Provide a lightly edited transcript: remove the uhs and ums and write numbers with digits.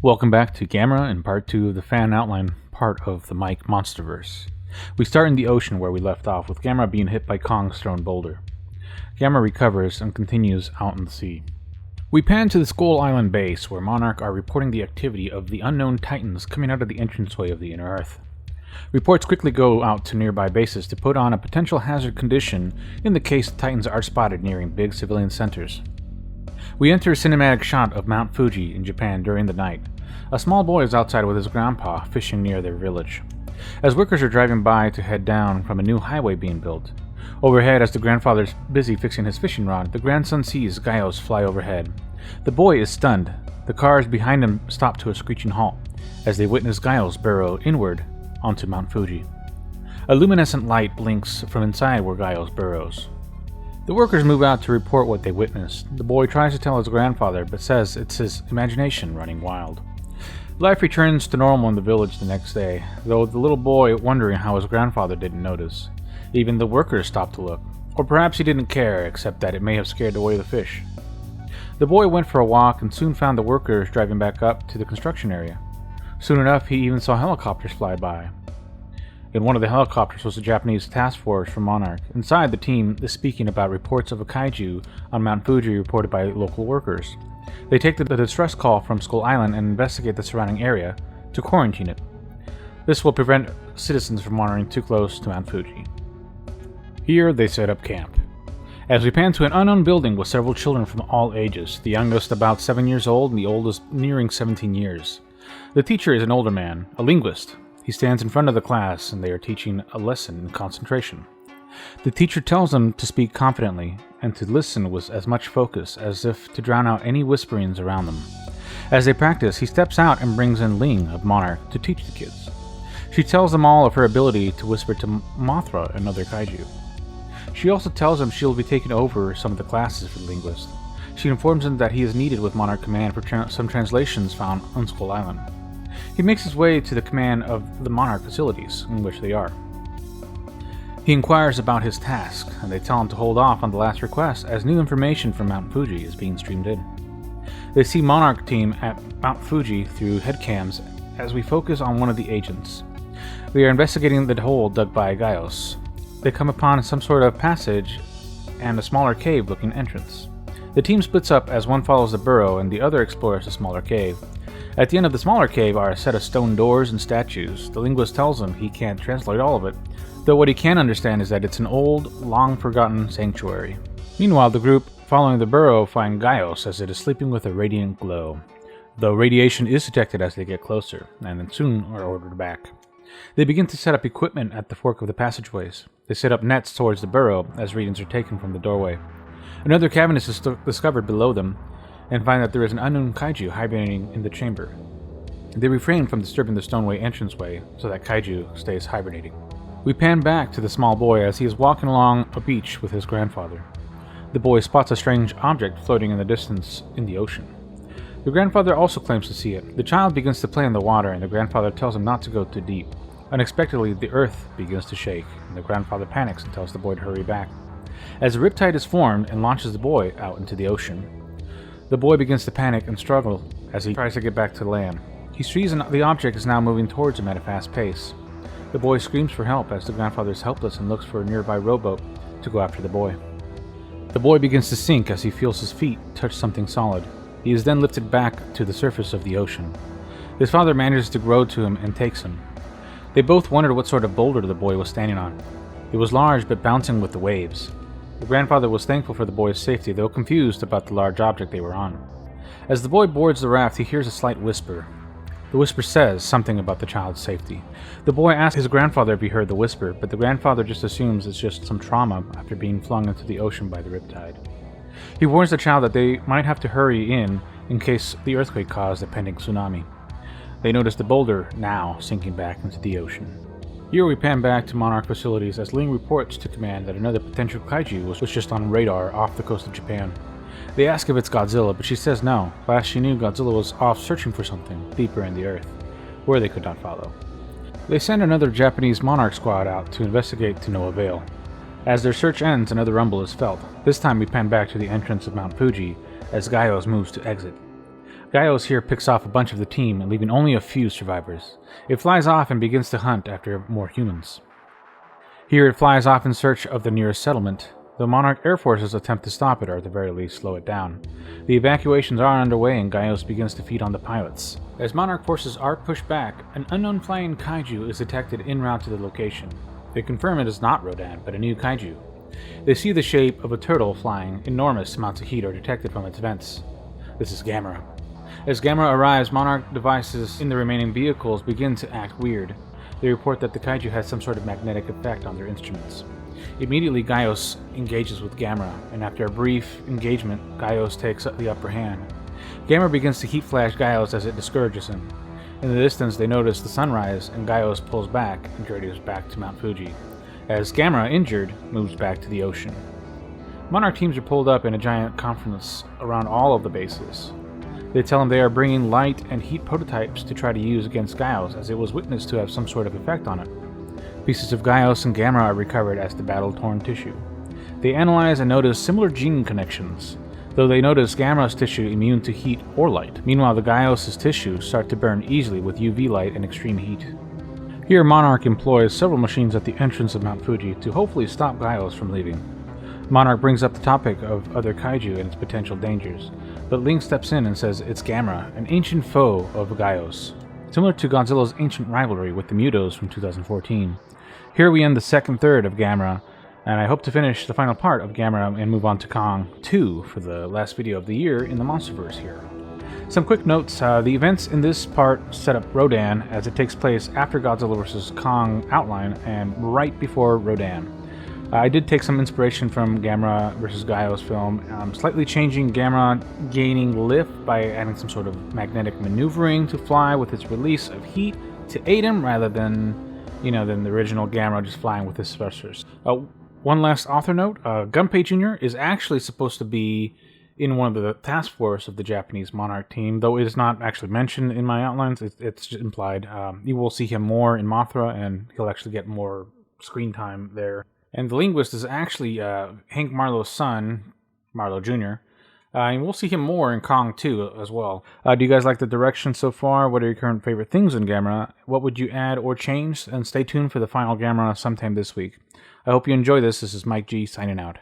Welcome back to Gamera and part 2 of the fan outline part of the Mike Monsterverse. We start in the ocean where we left off, with Gamera being hit by Kong's thrown boulder. Gamera recovers and continues out in the sea. We pan to the Skull Island base, where Monarch are reporting the activity of the unknown titans coming out of the entranceway of the Inner Earth. Reports quickly go out to nearby bases to put on a potential hazard condition in the case the titans are spotted nearing big civilian centers. We enter a cinematic shot of Mount Fuji in Japan during the night. A small boy is outside with his grandpa fishing near their village. As workers are driving by to head down from a new highway being built. Overhead, as the grandfather's busy fixing his fishing rod, the grandson sees Gyos fly overhead. The boy is stunned. The cars behind him stop to a screeching halt as they witness Gyos burrow inward onto Mount Fuji. A luminescent light blinks from inside where Gyos burrows. The workers move out to report what they witnessed. The boy tries to tell his grandfather, but says it's his imagination running wild. Life returns to normal in the village the next day, though the little boy wondering how his grandfather didn't notice. Even the workers stopped to look, or perhaps he didn't care, except that it may have scared away the fish. The boy went for a walk and soon found the workers driving back up to the construction area. Soon enough, he even saw helicopters fly by. In one of the helicopters was a Japanese task force from Monarch. Inside, the team is speaking about reports of a kaiju on Mount Fuji reported by local workers. They take the distress call from Skull Island and investigate the surrounding area to quarantine it. This will prevent citizens from wandering too close to Mount Fuji. Here, they set up camp. As we pan to an unknown building with several children from all ages, the youngest about 7 years old and the oldest nearing 17 years. The teacher is an older man, a linguist. He stands in front of the class and they are teaching a lesson in concentration. The teacher tells them to speak confidently and to listen with as much focus as if to drown out any whisperings around them. As they practice, he steps out and brings in Ling of Monarch to teach the kids. She tells them all of her ability to whisper to Mothra and other kaiju. She also tells them she'll be taking over some of the classes for the linguist. She informs him that he is needed with Monarch Command for some translations found on Skull Island. He makes his way to the command of the Monarch facilities, in which they are. He inquires about his task, and they tell him to hold off on the last request as new information from Mount Fuji is being streamed in. They see Monarch team at Mount Fuji through headcams as we focus on one of the agents. We are investigating the hole dug by Gyos. They come upon some sort of passage and a smaller cave-looking entrance. The team splits up as one follows the burrow and the other explores the smaller cave. At the end of the smaller cave are a set of stone doors and statues. The linguist tells him he can't translate all of it, though what he can understand is that it's an old, long-forgotten sanctuary. Meanwhile, the group following the burrow find Gyos as it is sleeping with a radiant glow, though radiation is detected as they get closer, and then soon are ordered back. They begin to set up equipment at the fork of the passageways. They set up nets towards the burrow as readings are taken from the doorway. Another cavern is discovered below them, and find that there is an unknown kaiju hibernating in the chamber. They refrain from disturbing the stoneway entranceway so that kaiju stays hibernating. We pan back to the small boy as he is walking along a beach with his grandfather. The boy spots a strange object floating in the distance in the ocean. The grandfather also claims to see it. The child begins to play in the water and the grandfather tells him not to go too deep. Unexpectedly, the earth begins to shake and the grandfather panics and tells the boy to hurry back. As a riptide is formed and launches the boy out into the ocean, the boy begins to panic and struggle as he tries to get back to land. He sees the object is now moving towards him at a fast pace. The boy screams for help as the grandfather is helpless and looks for a nearby rowboat to go after the boy. The boy begins to sink as he feels his feet touch something solid. He is then lifted back to the surface of the ocean. His father manages to grow to him and takes him. They both wondered what sort of boulder the boy was standing on. It was large but bouncing with the waves. The grandfather was thankful for the boy's safety, though confused about the large object they were on. As the boy boards the raft, he hears a slight whisper. The whisper says something about the child's safety. The boy asks his grandfather if he heard the whisper, but the grandfather just assumes it's just some trauma after being flung into the ocean by the riptide. He warns the child that they might have to hurry in case the earthquake caused a pending tsunami. They notice the boulder now sinking back into the ocean. Here we pan back to Monarch facilities as Ling reports to command that another potential kaiju was just on radar off the coast of Japan. They ask if it's Godzilla, but she says no. Last she knew, Godzilla was off searching for something deeper in the earth, where they could not follow. They send another Japanese Monarch squad out to investigate to no avail. As their search ends, another rumble is felt. This time we pan back to the entrance of Mount Fuji as Gyos moves to exit. Gaios here picks off a bunch of the team, leaving only a few survivors. It flies off and begins to hunt after more humans. Here it flies off in search of the nearest settlement. The Monarch Air Forces attempt to stop it, or at the very least slow it down. The evacuations are underway and Gaios begins to feed on the pilots. As Monarch forces are pushed back, an unknown flying kaiju is detected en route to the location. They confirm it is not Rodan, but a new kaiju. They see the shape of a turtle flying. Enormous amounts of heat are detected from its vents. This is Gamera. As Gamera arrives, Monarch devices in the remaining vehicles begin to act weird. They report that the kaiju has some sort of magnetic effect on their instruments. Immediately, Gaios engages with Gamera, and after a brief engagement, Gaios takes the upper hand. Gamera begins to heat flash Gaios as it discourages him. In the distance, they notice the sunrise, and Gaios pulls back and journeys back to Mount Fuji, as Gamera, injured, moves back to the ocean. Monarch teams are pulled up in a giant conference around all of the bases. They tell him they are bringing light and heat prototypes to try to use against Gaios, as it was witnessed to have some sort of effect on it. Pieces of Gaios and Gamera are recovered as the battle-torn tissue. They analyze and notice similar gene connections, though they notice Gamera's tissue immune to heat or light. Meanwhile, the Gaios' tissues start to burn easily with UV light and extreme heat. Here, Monarch employs several machines at the entrance of Mount Fuji to hopefully stop Gaios from leaving. Monarch brings up the topic of other kaiju and its potential dangers, but Ling steps in and says it's Gamera, an ancient foe of Gaios, similar to Godzilla's ancient rivalry with the Mutos from 2014. Here we end the second third of Gamera, and I hope to finish the final part of Gamera and move on to Kong 2 for the last video of the year in the Monsterverse here. Some quick notes, the events in this part set up Rodan as it takes place after Godzilla vs. Kong Outline and right before Rodan. I did take some inspiration from Gamera vs. Gaios film, slightly changing Gamera gaining lift by adding some sort of magnetic maneuvering to fly with its release of heat to aid him rather than the original Gamera just flying with his thrusters. One last author note, Gunpei Jr. is actually supposed to be in one of the task force of the Japanese Monarch team, though it is not actually mentioned in my outlines, it's just implied. You will see him more in Mothra, and he'll actually get more screen time there. And the linguist is actually Hank Marlowe's son, Marlowe Jr., and we'll see him more in Kong 2 as well. Do you guys like the direction so far? What are your current favorite things in Gamera? What would you add or change? And stay tuned for the final Gamera sometime this week. I hope you enjoy this. This is Mike G signing out.